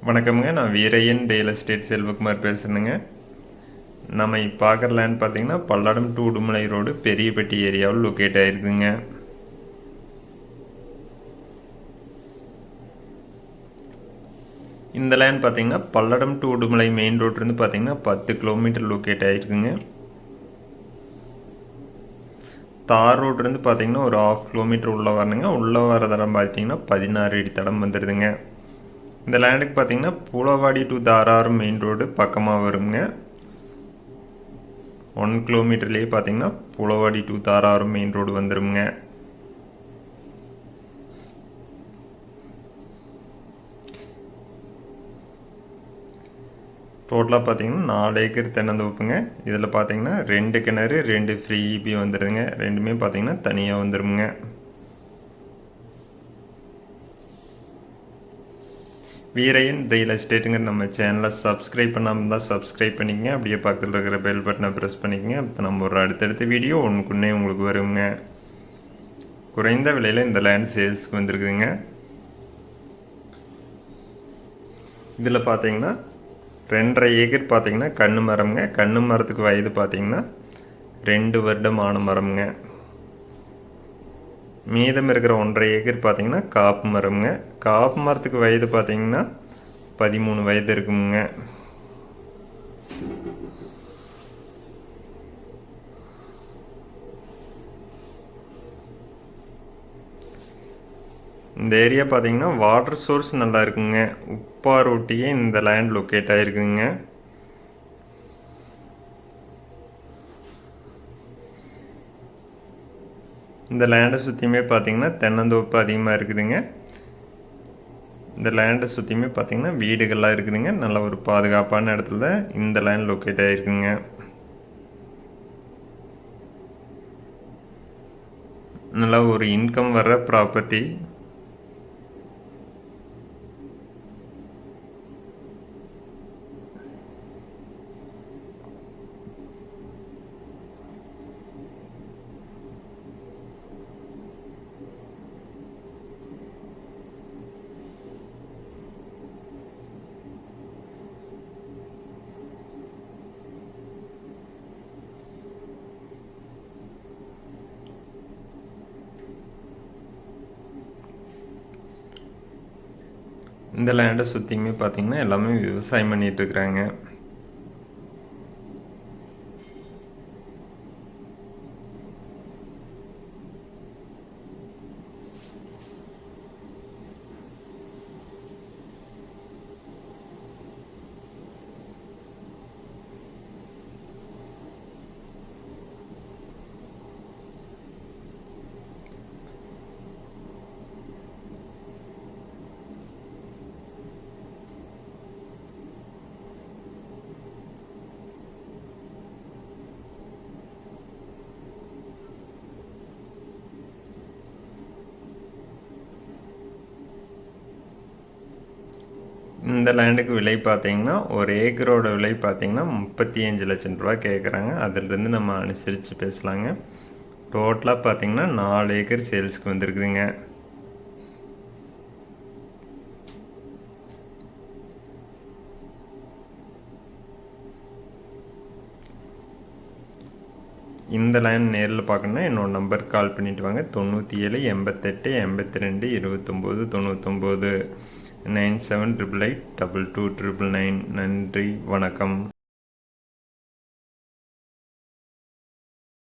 வணக்கம்ங்க. நான் Veeraiyan real estate Selvakumar பேசுகிறேங்க. நம்ம இப்போ பார்க்குற லேண்ட் பார்த்தீங்கன்னா பல்லடம் டு உடுமலை ரோடு பெரியப்பட்டி ஏரியாவில் லொக்கேட் ஆகிருக்குங்க. இந்த லேண்ட் பார்த்தீங்கன்னா பல்லடம் டு உடுமலை மெயின் ரோட்லேருந்து பார்த்தீங்கன்னா 10 கிலோமீட்டர் லொக்கேட் ஆகிருக்குங்க. தார் ரோட்லேருந்து பார்த்தீங்கன்னா ஒரு 1/2 கிலோமீட்டர் உள்ளே வரணுங்க. உள்ளே வர தடம் பார்த்தீங்கன்னா 16 அடி தடம் வந்துடுதுங்க. இந்த லேண்டுக்கு பார்த்தீங்கன்னா பூலவாடி டு தாராரம் மெயின் ரோடு பக்கமாக வருங்க. 1 கிலோமீட்டர்லேயே பார்த்தீங்கன்னா பூலவாடி டு தாராரம் மெயின் ரோடு வந்துடுங்க. டோட்டலாக பார்த்தீங்கன்னா 4 ஏக்கர் தென்னந்தோப்புங்க. இதில் பார்த்தீங்கன்னா 2 கிணறு 2 ஃப்ரீ இபி வந்துடுதுங்க. ரெண்டுமே பார்த்தீங்கன்னா தனியாக வந்துடுங்க. வீரையன் ரியல் எஸ்டேட்டுங்கிற நம்ம சேனலை சப்ஸ்கிரைப் பண்ணாமல் தான் சப்ஸ்கிரைப் பண்ணிக்கங்க. அப்படியே பக்கத்தில் இருக்கிற பெல் பட்டனை ப்ரெஸ் பண்ணிக்கங்க. அப்போ நம்ம ஒரு அடுத்தடுத்த வீடியோ ஒன்றுக்குன்னே உங்களுக்கு வருங்க. குறைந்த விலையில் இந்த லேண்ட் சேல்ஸ்க்கு வந்துருக்குதுங்க. இதில் பார்த்தீங்கன்னா 2.5 ஏக்கர் பார்த்தீங்கன்னா கன்று மரம்ங்க. கன்று மரத்துக்கு வயது பார்த்தீங்கன்னா 2 வருடம் ஆன மரம்ங்க. மீதம் இருக்கிற 1.5 ஏக்கர் பார்த்தீங்கன்னா காப்பு மரம்ங்க. காப்பு மரத்துக்கு வயது பார்த்தீங்கன்னா 13 வயது இருக்குங்க. இந்த ஏரியா பார்த்தீங்கன்னா வாட்டர் சோர்ஸ் நல்லா இருக்குங்க. உப்பார் ஒட்டியே இந்த லேண்ட் லொக்கேட் ஆகிருக்குங்க. இந்த லேண்டை சுற்றியுமே பார்த்தீங்கன்னா தென்னந்தோப்பு அதிகமாக இருக்குதுங்க. இந்த லேண்டை சுற்றியுமே பார்த்தீங்கன்னா வீடுகள்லாம் இருக்குதுங்க. நல்ல ஒரு பாதுகாப்பான இடத்துல இந்த லேண்ட் லொக்கேட் ஆகிருக்குங்க. நல்ல ஒரு இன்கம் வர்ற ப்ராப்பர்ட்டி. இந்த லேண்டை சுற்றியுமே பார்த்தீங்கன்னா எல்லாமே விவசாயம் பண்ணிகிட்டு இருக்கிறாங்க. இந்த லேண்டுக்கு விலை பார்த்தீங்கன்னா ஒரு ஏக்கரோட விலை பார்த்தீங்கன்னா 35 லட்சம் ரூபா கேட்குறாங்க. அதிலிருந்து நம்ம அனுசரித்து பேசலாங்க. டோட்டலாக பார்த்தீங்கன்னா 4 ஏக்கர் சேல்ஸ்க்கு வந்துருக்குதுங்க. இந்த லேண்ட் நேரில் பார்க்கணுன்னா என்னோடய நம்பருக்கு கால் பண்ணிவிட்டு வாங்க. 97 88 82 29 99 9788 22 999. நன்றி, வணக்கம்.